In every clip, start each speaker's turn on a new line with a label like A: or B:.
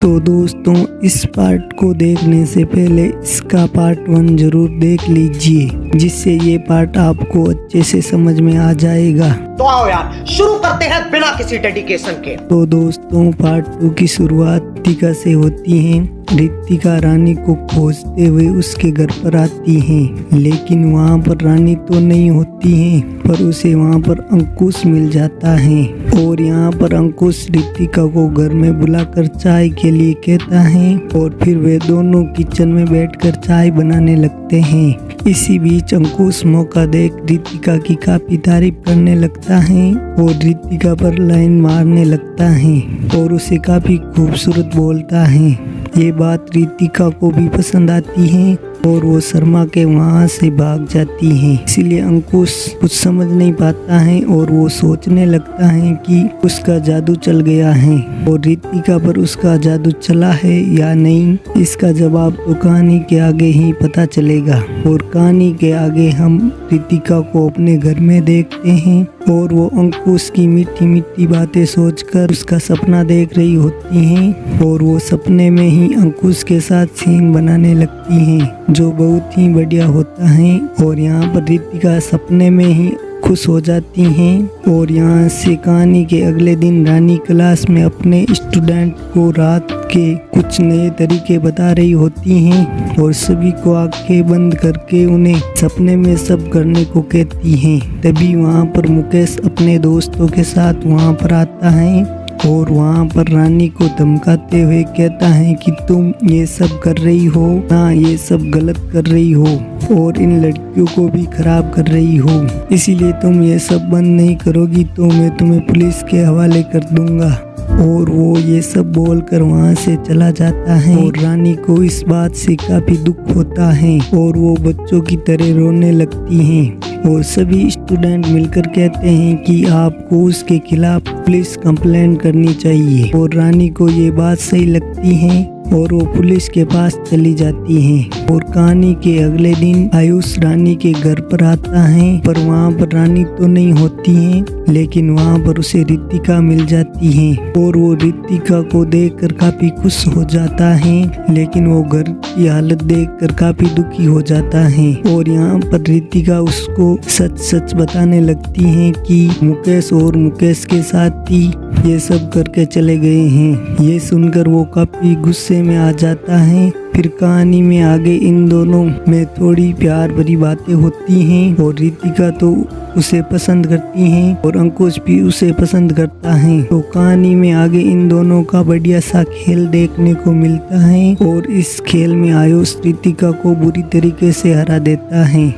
A: तो दोस्तों, इस पार्ट को देखने से पहले इसका पार्ट 1 जरूर देख लीजिए, जिससे ये पार्ट आपको अच्छे से समझ में आ जाएगा।
B: तो आओ यार शुरू करते हैं बिना किसी डेडिकेशन के।
A: तो दोस्तों, पार्ट 2 की शुरुआत रितिका से होती है। रितिका रानी को खोजते हुए उसके घर पर आती है, लेकिन वहाँ पर रानी तो नहीं होती है, पर उसे वहाँ पर अंकुश मिल जाता है। और यहाँ पर अंकुश रितिका को घर में बुलाकर चाय के लिए कहता है और फिर वे दोनों किचन में बैठकर चाय बनाने लगते हैं। इसी बीच अंकुश मौका देख रितिका की काफी तारीफ करने लगता है और रितिका पर लाइन मारने लगता है और उसे काफी खूबसूरत बोलता है। ये बात रितिका को भी पसंद आती है और वो शर्मा के वहाँ से भाग जाती है। इसीलिए अंकुश कुछ समझ नहीं पाता है और वो सोचने लगता है कि उसका जादू चल गया है और रितिका पर उसका जादू चला है या नहीं, इसका जवाब तो कहानी के आगे ही पता चलेगा। और कहानी के आगे हम रितिका को अपने घर में देखते हैं और वो अंकुश की मीठी मीठी बातें सोचकर उसका सपना देख रही होती हैं और वो सपने में ही अंकुश के साथ सीन बनाने लगती हैं, जो बहुत ही बढ़िया होता है। और यहाँ पर रितिका सपने में ही खुश हो जाती हैं। और यहाँ से कहानी के अगले दिन रानी क्लास में अपने स्टूडेंट को रात के कुछ नए तरीके बता रही होती हैं और सभी को आंखें बंद करके उन्हें सपने में सब करने को कहती हैं। तभी वहाँ पर मुकेश अपने दोस्तों के साथ वहाँ पर आता है और वहाँ पर रानी को धमकाते हुए कहता है कि तुम ये सब कर रही हो ना, ये सब गलत कर रही हो और इन लड़कियों को भी खराब कर रही हो, इसीलिए तुम ये सब बंद नहीं करोगी तो मैं तुम्हें पुलिस के हवाले कर दूंगा। और वो ये सब बोलकर वहाँ से चला जाता है और रानी को इस बात से काफी दुख होता है और वो बच्चों की तरह रोने लगती हैं। और सभी स्टूडेंट मिलकर कहते हैं कि आपको उसके खिलाफ पुलिस कंप्लेंट करनी चाहिए। और रानी को ये बात सही लगती है और वो पुलिस के पास चली जाती हैं। और कहानी के अगले दिन आयुष रानी के घर पर आता है, पर वहाँ पर रानी तो नहीं होती है, लेकिन वहाँ पर उसे रितिका मिल जाती है और वो रितिका को देखकर काफी खुश हो जाता है, लेकिन वो घर की हालत देखकर काफी दुखी हो जाता है। और यहाँ पर रितिका उसको सच सच बताने लगती है कि मुकेश और मुकेश के साथ ही ये सब करके चले गए हैं। ये सुनकर वो काफी गुस्से में आ जाता है। फिर कहानी में आगे इन दोनों में थोड़ी प्यार भरी बातें होती हैं और रितिका तो उसे पसंद करती हैं और अंकुश भी उसे पसंद करता है। तो कहानी में आगे इन दोनों का बढ़िया सा खेल देखने को मिलता है और इस खेल में आयुष रितिका को बुरी तरीके से हरा देता है।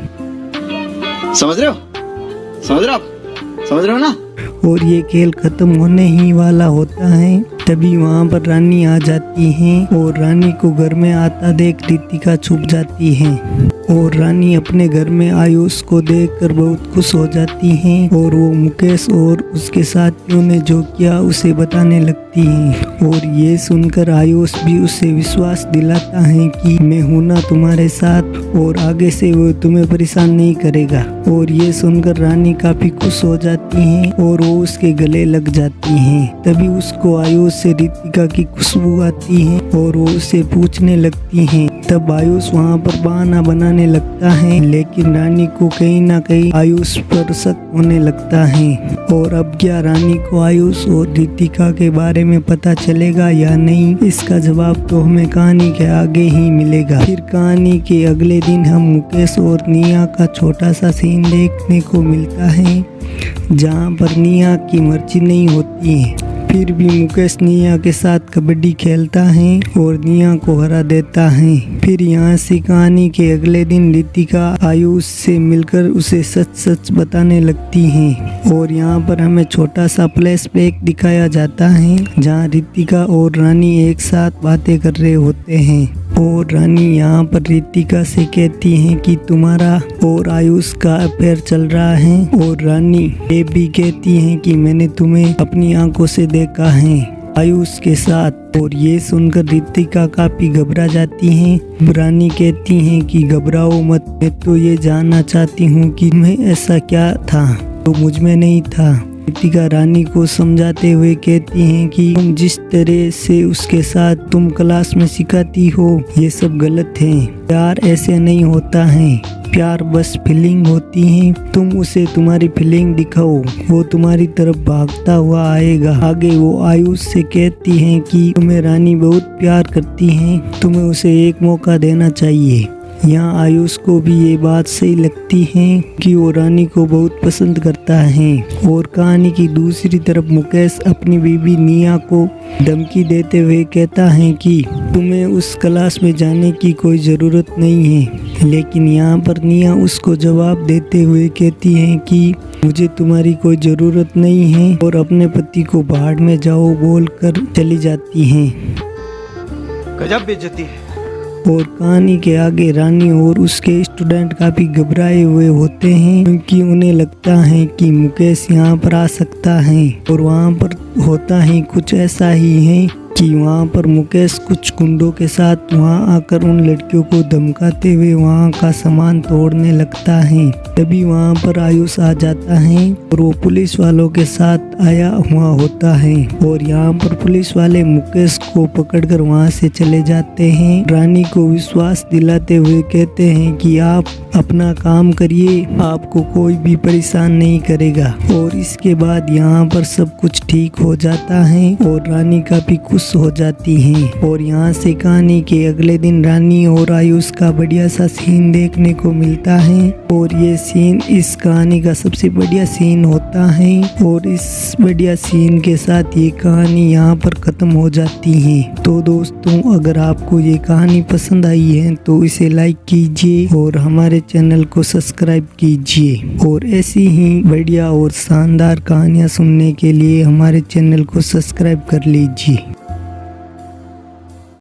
C: समझ रहे हो? समझ रहे हो आप? समझ रहे हो ना?
A: और ये खेल खत्म होने ही वाला होता है, तभी वहाँ पर रानी आ जाती है और रानी को घर में आता देख रितिका छुप जाती है और रानी अपने घर में आयुष को देखकर बहुत खुश हो जाती है और वो मुकेश और उसके साथियों ने जो किया उसे बताने लगती है। और ये सुनकर आयुष भी उसे विश्वास दिलाता है कि मैं हूं ना तुम्हारे साथ और आगे से वो तुम्हें परेशान नहीं करेगा। और ये सुनकर रानी काफी खुश हो जाती है और वो उसके गले लग जाती है। तभी उसको आयुष से रितिका की खुशबू आती है और वो उसे पूछने लगती है। तब आयुष वहाँ पर बहाना बनाने लगता है, लेकिन रानी को कहीं ना कहीं आयुष पर शक होने लगता है। और अब क्या रानी को आयुष और रितिका के बारे में पता चलेगा या नहीं, इसका जवाब तो हमें कहानी के आगे ही मिलेगा। फिर कहानी के अगले दिन हम मुकेश और निया का छोटा सा सीन देखने को मिलता है, जहाँ पर निया की मर्जी नहीं होती है, फिर भी मुकेश निया के साथ कबड्डी खेलता है और निया को हरा देता है। फिर यहाँ से कहानी के अगले दिन रितिका आयुष से मिलकर उसे सच सच बताने लगती है और यहाँ पर हमें छोटा सा फ्लैशबैक दिखाया जाता है, जहाँ रितिका और रानी एक साथ बातें कर रहे होते हैं। और रानी यहाँ पर रितिका से कहती है कि तुम्हारा और आयुष का अफेयर चल रहा है और रानी ये भी कहती है कि मैंने तुम्हें अपनी आंखों से देखा है आयुष के साथ। और ये सुनकर रितिका काफी घबरा जाती हैं। रानी कहती हैं कि घबराओ मत, मैं तो ये जानना चाहती हूँ कि मैं ऐसा क्या था तो मुझ में नहीं था। रितिका रानी को समझाते हुए कहती हैं कि तुम जिस तरह से उसके साथ तुम क्लास में सिखाती हो ये सब गलत है। प्यार ऐसे नहीं होता है, प्यार बस फीलिंग होती है। तुम उसे तुम्हारी फीलिंग दिखाओ, वो तुम्हारी तरफ भागता हुआ आएगा। आगे वो आयुष से कहती हैं कि तुम्हें रानी बहुत प्यार करती है, तुम्हें उसे एक मौका देना चाहिए। यहाँ आयुष को भी ये बात सही लगती है कि वो रानी को बहुत पसंद करता है। और कहानी की दूसरी तरफ मुकेश अपनी बीवी निया को धमकी देते हुए कहता है कि तुम्हें उस क्लास में जाने की कोई ज़रूरत नहीं है। लेकिन यहाँ पर निया उसको जवाब देते हुए कहती है कि मुझे तुम्हारी कोई ज़रूरत नहीं है और अपने पति को भाड़ में जाओ बोलकर चली जाती हैं।
B: गजब बेइज्जती है।
A: और कहानी के आगे रानी और उसके स्टूडेंट काफी घबराए हुए होते हैं क्योंकि उन्हें लगता है कि मुकेश यहाँ पर आ सकता है। और वहाँ पर होता ही कुछ ऐसा ही है कि वहाँ पर मुकेश कुछ गुंडों के साथ वहाँ आकर उन लड़कियों को धमकाते हुए वहाँ का सामान तोड़ने लगता है। तभी वहाँ पर आयुष आ जाता है और वो पुलिस वालों के साथ आया हुआ होता है। और यहाँ पर पुलिस वाले मुकेश को पकड़कर वहाँ से चले जाते हैं। रानी को विश्वास दिलाते हुए कहते हैं कि आप अपना काम करिए, आपको कोई भी परेशान नहीं करेगा। और इसके बाद यहाँ पर सब कुछ ठीक हो जाता है और रानी काफी खुश हो जाती हैं। और यहाँ से कहानी के अगले दिन रानी और आयुष का बढ़िया सा सीन देखने को मिलता है। और ये सीन इस कहानी का सबसे बढ़िया सीन होता है। और इस बढ़िया सीन के साथ ये कहानी यहाँ पर खत्म हो जाती है। तो दोस्तों, अगर आपको ये कहानी पसंद आई है तो इसे लाइक कीजिए और हमारे चैनल को सब्सक्राइब कीजिए। और ऐसी ही बढ़िया और शानदार कहानियाँ सुनने के लिए हमारे चैनल को सब्सक्राइब कर लीजिए।